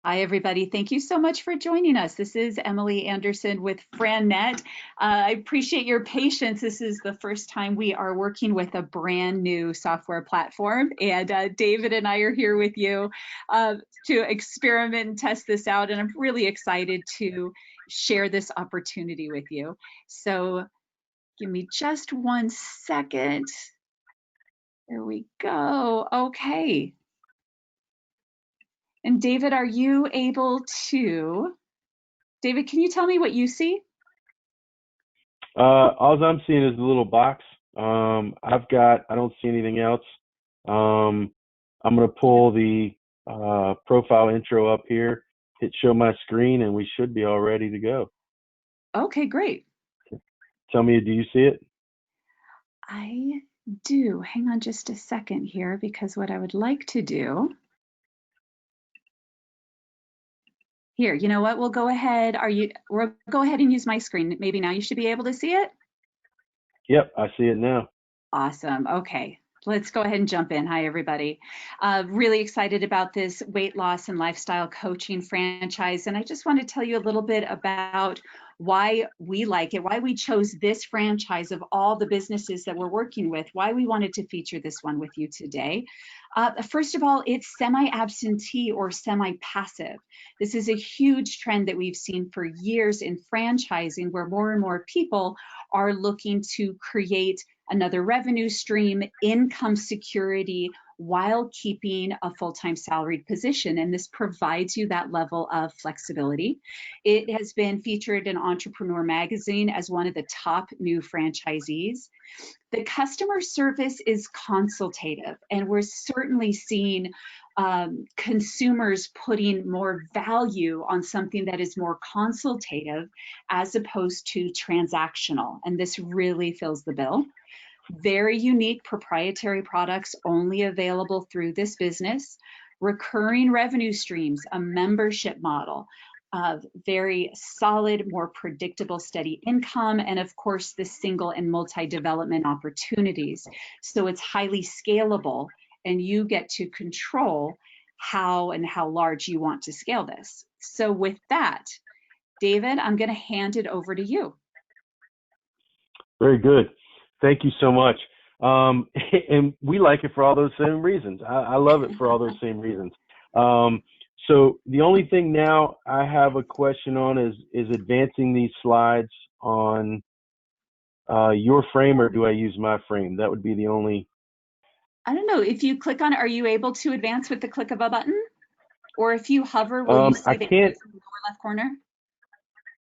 Hi, everybody. Thank you so much for joining us. This is Emily Anderson with FranNet. I appreciate your patience. This is the first time we are working with a brand new software platform, and David and I are here with you to experiment and test this out, and I'm really excited to share this opportunity with you. So give me just 1 second. There we go. Okay. And David, are you able to? David, can you tell me what you see? All I'm seeing is the little box. I don't see anything else. I'm going to pull the profile intro up here, hit show my screen, and we should be all ready to go. Okay, great. Tell me, do you see it? I do. Hang on just a second here, because what I would like to do here, you know what? We'll go ahead. We'll go ahead and use my screen. Maybe now you should be able to see it. Yep, I see it now. Awesome. Okay. Let's go ahead and jump in. Hi, everybody. Really excited about this weight loss and lifestyle coaching franchise. And I just want to tell you a little bit about why we like it, why we chose this franchise of all the businesses that we're working with, why we wanted to feature this one with you today. First of all, it's semi-absentee or semi-passive. This is a huge trend that we've seen for years in franchising, where more and more people are looking to create another revenue stream, income security, while keeping a full-time salaried position. And this provides you that level of flexibility. It has been featured in Entrepreneur Magazine as one of the top new franchisees. The customer service is consultative, and we're certainly seeing consumers putting more value on something that is more consultative as opposed to transactional. And this really fills the bill. Very unique proprietary products only available through this business. Recurring revenue streams, a membership model, very solid, more predictable, steady income, and of course the single and multi-development opportunities. So it's highly scalable, and you get to control how large you want to scale this. So with that, David, I'm going to hand it over to you. Very good. Thank you so much. And we like it for all those same reasons. I love it for all those same reasons. So the only thing now I have a question on is advancing these slides on your frame, or do I use my frame? That would be the only. I don't know. If you click on it, are you able to advance with the click of a button? Or if you hover, will you see the in the lower left corner?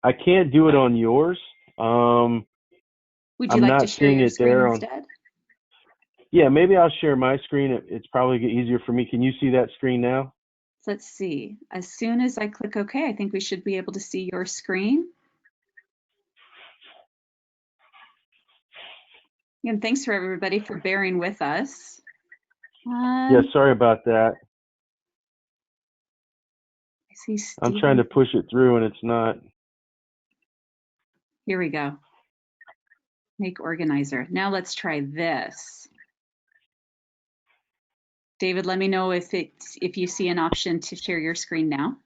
I can't do it on yours. Would you like to share your screen instead? Yeah, maybe I'll share my screen. It's probably easier for me. Can you see that screen now? Let's see. As soon as I click OK, I think we should be able to see your screen. And thanks for everybody for bearing with us. Yeah, sorry about that. I see Steve. I'm trying to push it through and it's not. Here we go. Make organizer. Now let's try this. David, let me know if you see an option to share your screen now.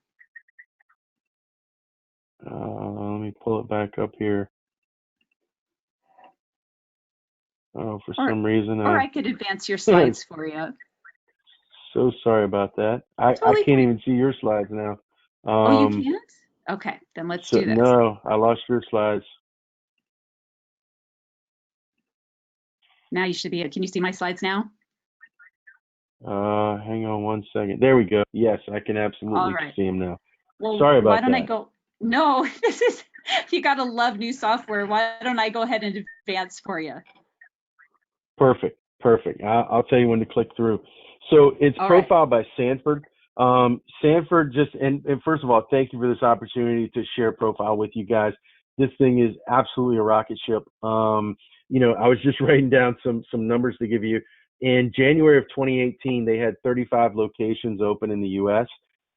Let me pull it back up here. Oh, for some reason. Or I could advance your slides for you. So sorry about that. I can't even see your slides now. Oh, you can't? Okay, then let's do this. No, I lost your slides. Now you should be. Can you see my slides now? Hang on 1 second. There we go. Yes, I can absolutely see them now. Well, sorry about that. Why don't I go? No, this is. You gotta love new software. Why don't I go ahead and advance for you? Perfect. I'll tell you when to click through. So it's profiled by Sanford. Sanford and first of all, thank you for this opportunity to share profile with you guys. This thing is absolutely a rocket ship. You know, I was just writing down some numbers to give you. In January of 2018, they had 35 locations open in the U.S.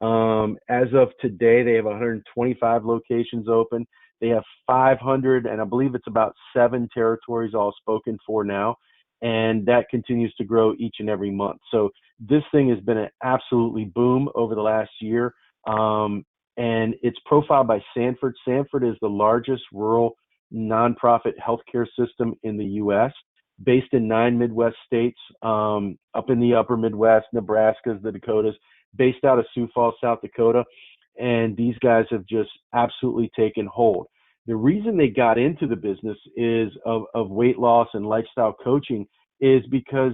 As of today, they have 125 locations open. They have 500, and I believe it's about 7 territories all spoken for now. And that continues to grow each and every month. So this thing has been an absolutely boom over the last year. And it's profiled by Sanford. Sanford is the largest rural nonprofit healthcare system in the U.S., based in 9 Midwest states, up in the upper Midwest, Nebraska, the Dakotas, based out of Sioux Falls, South Dakota. And these guys have just absolutely taken hold. The reason they got into the business of weight loss and lifestyle coaching is because,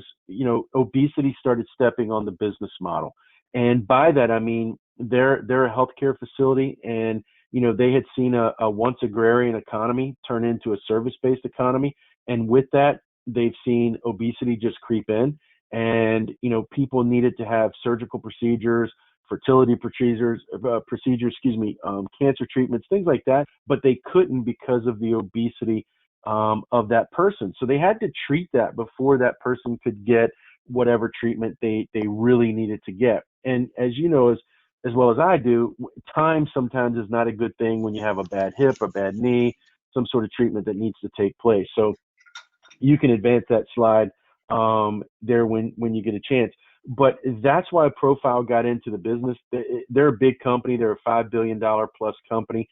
obesity started stepping on the business model. And by that, I mean, they're a healthcare facility, and, they had seen a once agrarian economy turn into a service-based economy. And with that, they've seen obesity just creep in, and, people needed to have surgical procedures, fertility procedures, cancer treatments, things like that, but they couldn't because of the obesity of that person. So they had to treat that before that person could get whatever treatment they really needed to get. And as you know, as well as I do, time sometimes is not a good thing when you have a bad hip, a bad knee, some sort of treatment that needs to take place. So you can advance that slide there when you get a chance. But that's why Profile got into the business. They're a big company. They're a $5 billion plus company,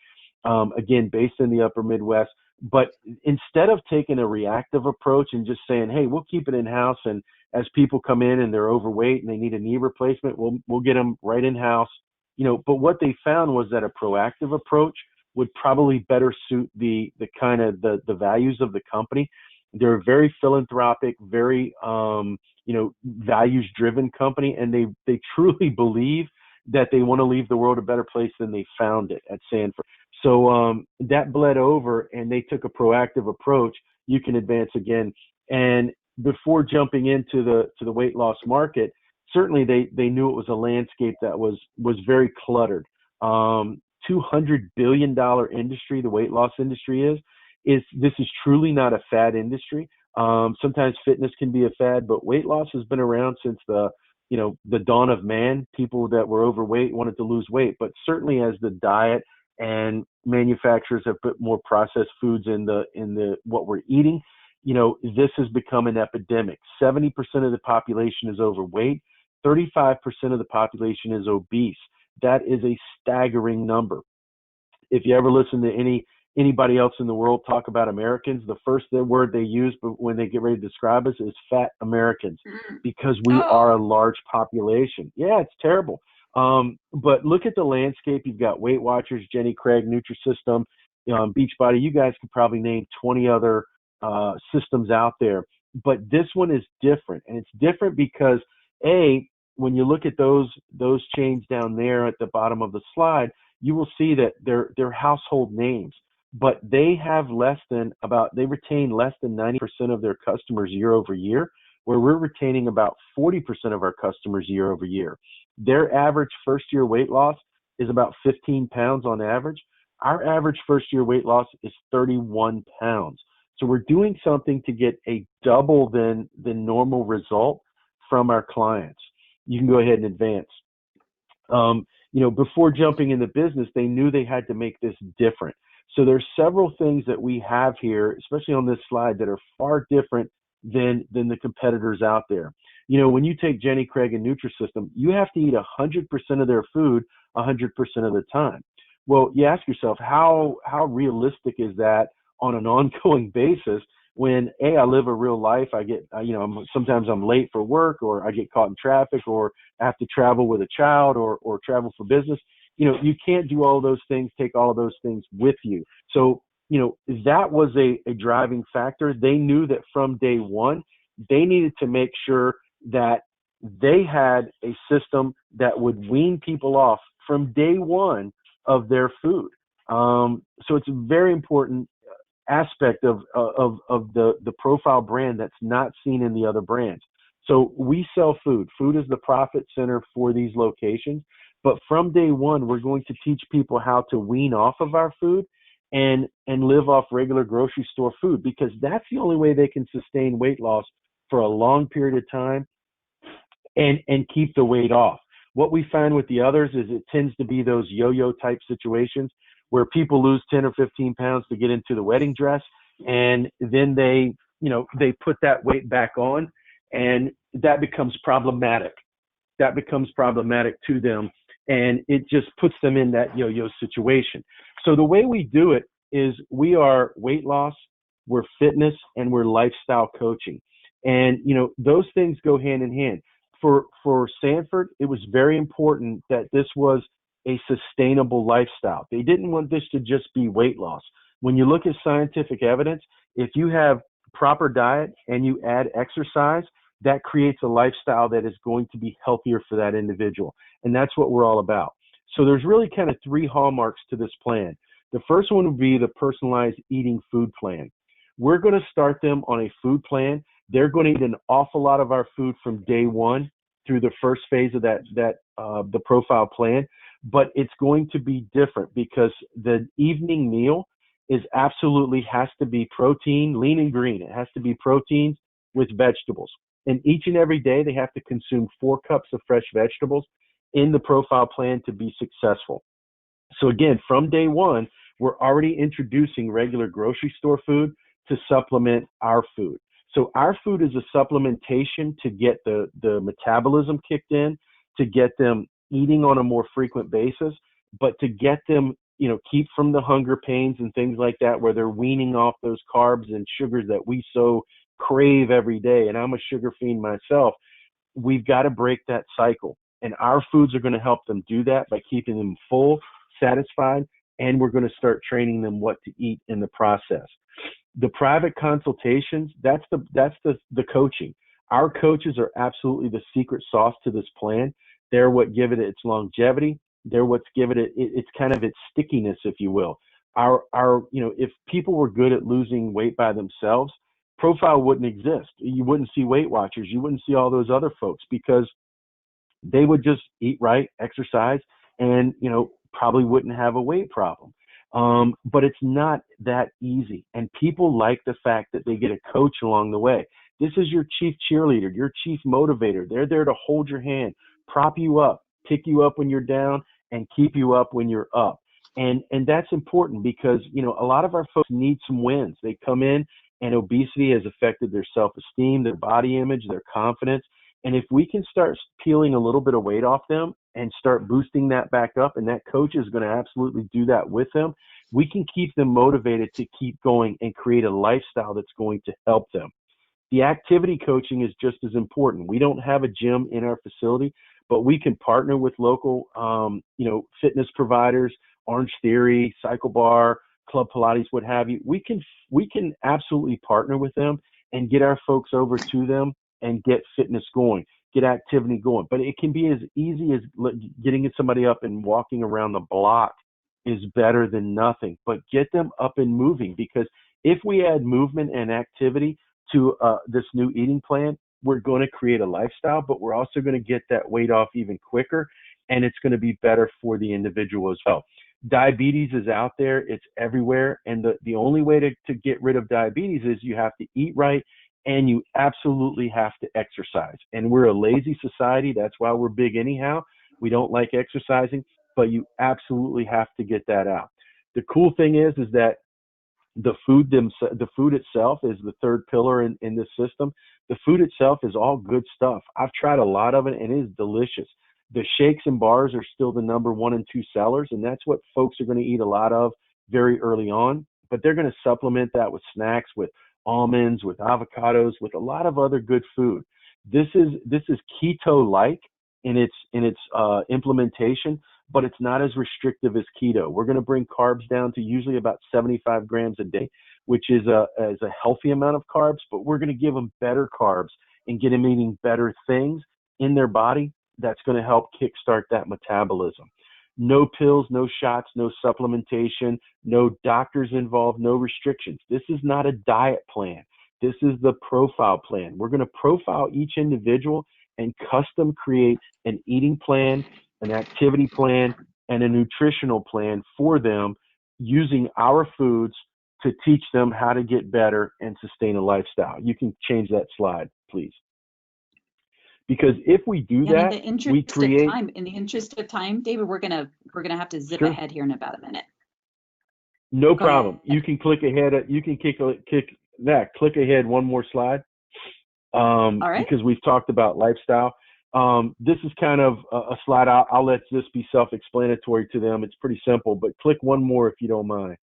again, based in the upper Midwest. But instead of taking a reactive approach and just saying, hey, we'll keep it in-house, and as people come in and they're overweight and they need a knee replacement, we'll get them right in-house. But what they found was that a proactive approach would probably better suit the kind of the values of the company. They're a very philanthropic, very values-driven company, and they truly believe that they want to leave the world a better place than they found it at Sanford. So that bled over, and they took a proactive approach. You can advance again. And before jumping into the weight loss market, certainly they knew it was a landscape that was very cluttered. $200 billion industry, the weight loss industry this is truly not a fad industry. Sometimes fitness can be a fad, but weight loss has been around since the dawn of man. People that were overweight wanted to lose weight, but certainly as the diet and manufacturers have put more processed foods in the what we're eating, this has become an epidemic. 70% of the population is overweight. 35% of the population is obese. That is a staggering number. If you ever listen to anybody else in the world talk about Americans, the first word they use when they get ready to describe us is fat Americans, because we are a large population. Yeah, it's terrible. But look at the landscape. You've got Weight Watchers, Jenny Craig, Nutrisystem, Beachbody. You guys could probably name 20 other systems out there. But this one is different. And it's different because, when you look at those chains down there at the bottom of the slide, you will see that they're household names, but they retain less than 90% of their customers year over year, where we're retaining about 40% of our customers year over year. Their average first year weight loss is about 15 pounds on average. Our average first year weight loss is 31 pounds. So we're doing something to get a double than the normal result from our clients. You can go ahead and advance. Before jumping in the business, they knew they had to make this different. So there's several things that we have here, especially on this slide, that are far different than the competitors out there. When you take Jenny Craig and Nutrisystem, you have to eat 100% of their food 100% of the time. Well, you ask yourself, how realistic is that on an ongoing basis when I live a real life? I get, sometimes I'm late for work, or I get caught in traffic, or I have to travel with a child, or travel for business. You can't do all those things, take all of those things with you. So, that was a driving factor. They knew that from day one, they needed to make sure that they had a system that would wean people off from day one of their food. So it's a very important aspect of the Profile brand that's not seen in the other brands. So we sell food. Food is the profit center for these locations. But from day one, we're going to teach people how to wean off of our food and live off regular grocery store food, because that's the only way they can sustain weight loss for a long period of time and keep the weight off. What we find with the others is it tends to be those yo-yo type situations where people lose 10 or 15 pounds to get into the wedding dress, and then they put that weight back on, and that becomes problematic. That becomes problematic to them. and it just puts them in that yo-yo situation. So the way we do it is we are weight loss, we're fitness, and we're lifestyle coaching. And those things go hand in hand. For Sanford, it was very important that this was a sustainable lifestyle. They didn't want this to just be weight loss. When you look at scientific evidence, if you have proper diet and you add exercise, that creates a lifestyle that is going to be healthier for that individual. And that's what we're all about. So there's really kind of three hallmarks to this plan. The first one would be the personalized eating food plan. We're going to start them on a food plan. They're going to eat an awful lot of our food from day one through the first phase of the profile plan, but it's going to be different because the evening meal absolutely has to be protein, lean and green. It has to be proteins with vegetables. And each and every day they have to consume 4 cups of fresh vegetables in the profile plan to be successful. So again, from day one, we're already introducing regular grocery store food to supplement our food. So our food is a supplementation to get the metabolism kicked in, to get them eating on a more frequent basis, but to get them, keep from the hunger pains and things like that, where they're weaning off those carbs and sugars that we so crave every day. And I'm a sugar fiend myself. We've got to break that cycle. And our foods are going to help them do that by keeping them full, satisfied, and we're going to start training them what to eat in the process. The private consultations, that's the coaching. Our coaches are absolutely the secret sauce to this plan. They're what give it its longevity. They're what's give it's kind of its stickiness, if you will. If people were good at losing weight by themselves, profile wouldn't exist. You wouldn't see Weight Watchers. You wouldn't see all those other folks because they would just eat right, exercise, and probably wouldn't have a weight problem. But it's not that easy. And people like the fact that they get a coach along the way. This is your chief cheerleader, your chief motivator. They're there to hold your hand, prop you up, pick you up when you're down, and keep you up when you're up. And that's important because, a lot of our folks need some wins. They come in and obesity has affected their self-esteem, their body image, their confidence. And if we can start peeling a little bit of weight off them and start boosting that back up, and that coach is going to absolutely do that with them, we can keep them motivated to keep going and create a lifestyle that's going to help them. The activity coaching is just as important. We don't have a gym in our facility, but we can partner with local, fitness providers, Orange Theory, Cycle Bar, Club Pilates, what have you. We can absolutely partner with them and get our folks over to them and get fitness going, get activity going. But it can be as easy as getting somebody up and walking around the block is better than nothing. But get them up and moving, because if we add movement and activity to this new eating plan, we're going to create a lifestyle, but we're also going to get that weight off even quicker, and it's going to be better for the individual as well. Diabetes is out there, it's everywhere, and the only way to get rid of diabetes is you have to eat right, and you absolutely have to exercise. And we're a lazy society. That's why we're big anyhow. We don't like exercising, but you absolutely have to get that out. The cool thing is that the food itself is the third pillar in this system. The food itself is all good stuff. I've tried a lot of it, and it is delicious. The shakes and bars are still the number 1 and 2 sellers, and that's what folks are going to eat a lot of very early on. But they're going to supplement that with snacks, with almonds, with avocados, with a lot of other good food. This is keto-like in its implementation, but it's not as restrictive as keto. We're going to bring carbs down to usually about 75 grams a day, which is a healthy amount of carbs, but we're going to give them better carbs and get them eating better things in their body that's going to help kickstart that metabolism. No pills, no shots, no supplementation, no doctors involved, no restrictions. This is not a diet plan. This is the profile plan. We're going to profile each individual and custom create an eating plan, an activity plan, and a nutritional plan for them using our foods to teach them how to get better and sustain a lifestyle. You can change that slide, please. Because if we do that, we create. In the interest of time, David, we're gonna have to zip ahead here in about a minute. No problem. You can click ahead. You can click ahead one more slide. All right. Because we've talked about lifestyle. This is kind of a slide. I'll let this be self-explanatory to them. It's pretty simple, but click one more if you don't mind.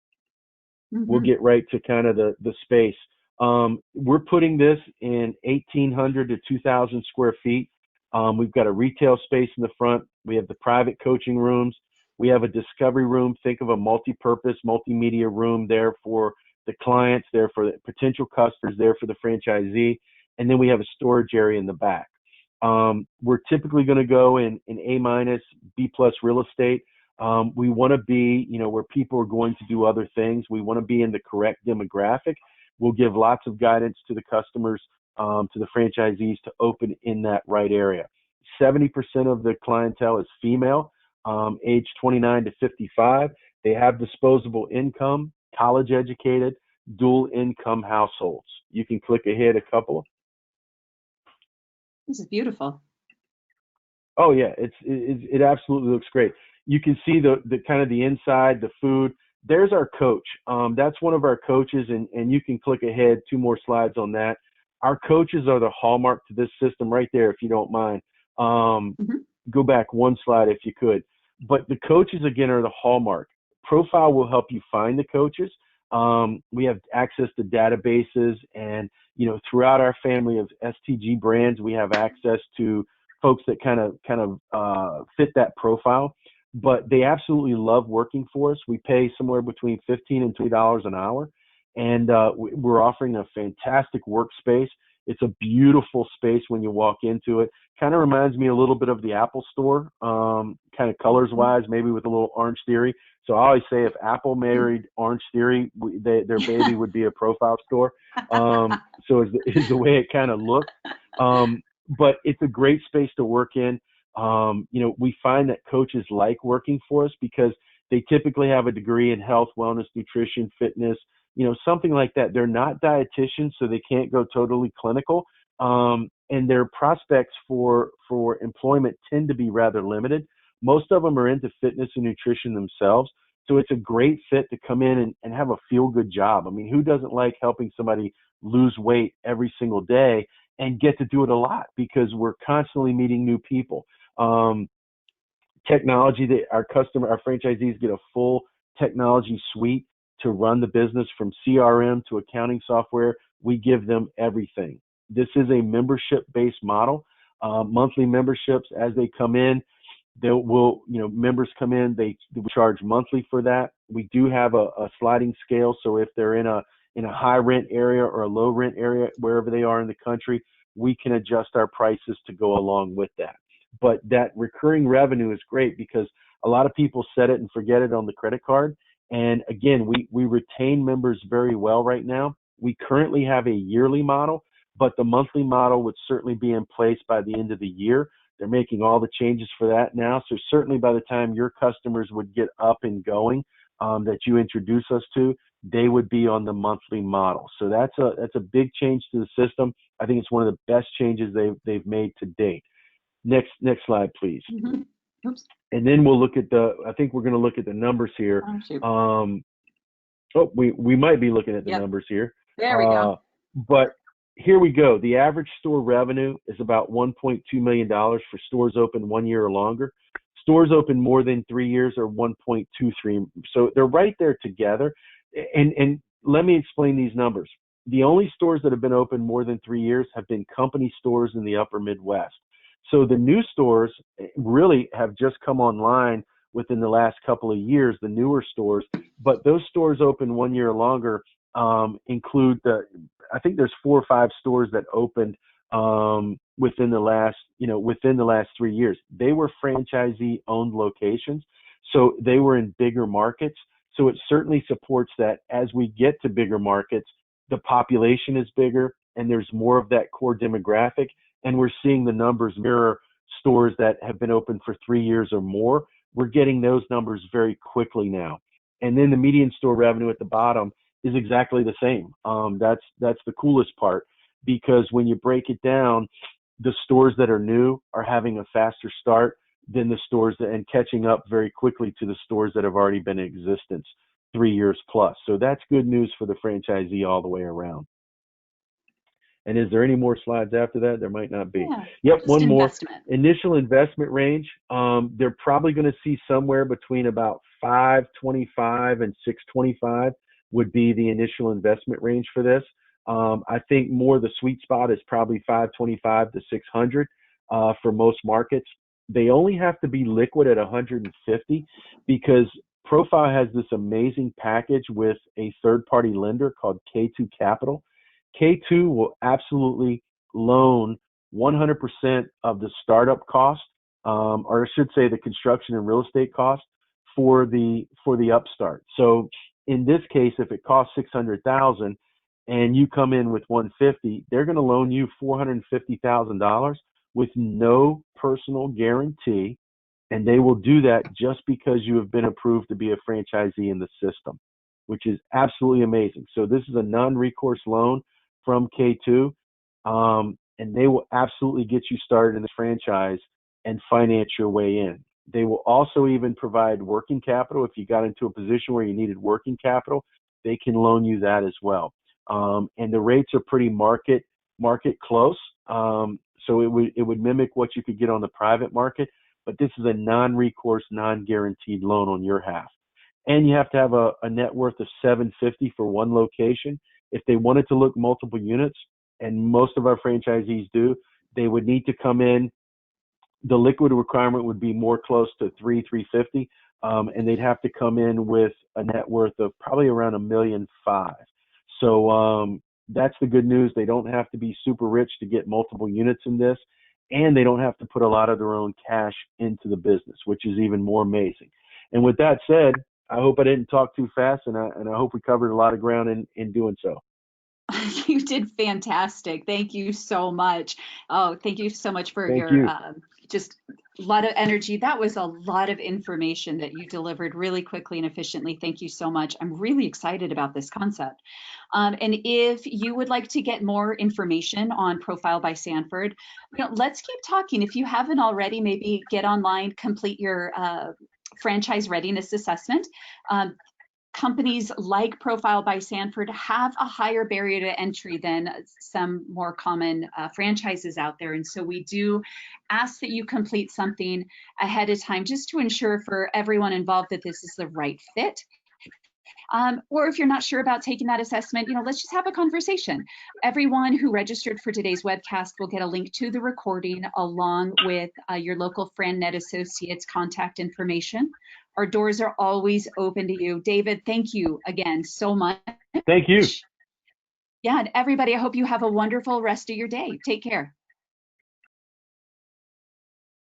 We'll get right to kind of the space. We're putting this in 1,800 to 2,000 square feet. We've got a retail space in the front. We have the private coaching rooms. We have a discovery room. Think of a multi-purpose, multimedia room there for the clients, there for the potential customers, there for the franchisee. And then we have a storage area in the back. We're typically going to go in A-, B+ real estate. We want to be, where people are going to do other things. We want to be in the correct demographic. We'll give lots of guidance to the customers, to the franchisees to open in that right area. 70% of the clientele is female, age 29 to 55. They have disposable income, college educated, dual income households. You can click ahead a couple. This is beautiful. Oh yeah, it absolutely looks great. You can see the kind of the inside, the food. There's our coach. That's one of our coaches, and you can click ahead 2 more slides on that. Our coaches are the hallmark to this system right there, if you don't mind. Go back 1 slide if you could. But the coaches, again, are the hallmark. Profile will help you find the coaches. We have access to databases, and throughout our family of STG brands, we have access to folks that kind of fit that profile. But they absolutely love working for us. We pay somewhere between $15 and $20 an hour, and we're offering a fantastic workspace. It's a beautiful space when you walk into it. Kind of reminds me a little bit of the Apple Store, kind of colors-wise, maybe with a little Orange Theory. So I always say if Apple married Orange Theory, their baby would be a profile store. So is the way it kind of looks. But it's a great space to work in. We find that coaches like working for us because they typically have a degree in health, wellness, nutrition, fitness, something like that. They're not dietitians, so they can't go totally clinical. And their prospects for employment tend to be rather limited. Most of them are into fitness and nutrition themselves. So it's a great fit to come in and have a feel-good job. I mean, who doesn't like helping somebody lose weight every single day and get to do it a lot, because we're constantly meeting new people. Technology, that our franchisees get a full technology suite to run the business, from CRM to accounting software. We give them everything. This is a membership-based model. Monthly memberships, as they come in, members come in, they charge monthly for that. We do have a sliding scale, so if they're in a high rent area or a low rent area, wherever they are in the country, we can adjust our prices to go along with that. But that recurring revenue is great because a lot of people set it and forget it on the credit card. And again, we retain members very well right now. We currently have a yearly model, but the monthly model would certainly be in place by the end of the year. They're making all the changes for that now. So certainly by the time your customers would get up and going, that you introduce us to, they would be on the monthly model. So that's a big change to the system. I think it's one of the best changes they've made to date. Next slide, please. Oops. And then we'll look at I think we're going to look at the numbers here. We might be looking at the numbers here. There we go. But here we go. The average store revenue is about $1.2 million for stores open 1 year or longer. Stores open more than 3 years are 1.23. So they're right there together. And let me explain these numbers. The only stores that have been open more than 3 years have been company stores in the upper Midwest. So the new stores really have just come online within the last couple of years, the newer stores. But those stores open 1 year or longer include I think there's 4 or 5 stores that opened within the last 3 years. They were franchisee owned locations, so they were in bigger markets. So it certainly supports that as we get to bigger markets, the population is bigger and there's more of that core demographic. And we're seeing the numbers mirror stores that have been open for 3 years or more. We're getting those numbers very quickly now. And then the median store revenue at the bottom is exactly the same. That's the coolest part, because when you break it down, the stores that are new are having a faster start than the stores and catching up very quickly to the stores that have already been in existence 3 years plus. So that's good news for the franchisee all the way around. And is there any more slides after that? There might not be. Yeah, Yep, just one more. investment. Initial investment range. They're probably going to see somewhere between about 525 and 625 would be the initial investment range for this. I think more the sweet spot is probably 525 to 600 for most markets. They only have to be liquid at 150 because Profile has this amazing package with a third-party lender called K2 Capital. K2 will absolutely loan 100% of the startup cost, or I should say the construction and real estate cost for the upstart. So in this case, if it costs 600,000 and you come in with 150, they're going to loan you $450,000 with no personal guarantee, and they will do that just because you have been approved to be a franchisee in the system, which is absolutely amazing. So this is a non-recourse loan from K2, and they will absolutely get you started in the franchise and finance your way in. They will also even provide working capital. If you got into a position where you needed working capital, they can loan you that as well. And the rates are pretty market close. So it would mimic what you could get on the private market, but this is a non-recourse, non-guaranteed loan on your half. And you have to have a net worth of 750 for one location. If they wanted to look multiple units, and most of our franchisees do, they would need to come in. The liquid requirement would be more close to 350, and they'd have to come in with a net worth of probably around $1.5 million. So that's the good news. They don't have to be super rich to get multiple units in this, and they don't have to put a lot of their own cash into the business, which is even more amazing. And with that said, I hope I didn't talk too fast, and I hope we covered a lot of ground in doing so. You did fantastic. Thank you so much. Oh, thank you so much for Thank your you. just a lot of energy. That was a lot of information that you delivered really quickly and efficiently. Thank you so much. I'm really excited about this concept. And if you would like to get more information on Profile by Sanford, let's keep talking. If you haven't already, maybe get online, complete your franchise readiness assessment. Companies like Profile by Sanford have a higher barrier to entry than some more common franchises out there. And so we do ask that you complete something ahead of time just to ensure for everyone involved that this is the right fit. Or if you're not sure about taking that assessment, let's just have a conversation. Everyone who registered for today's webcast will get a link to the recording along with your local FranNet Associates contact information. Our doors are always open to you. David, thank you again so much. Thank you. Yeah, and everybody, I hope you have a wonderful rest of your day. Take care.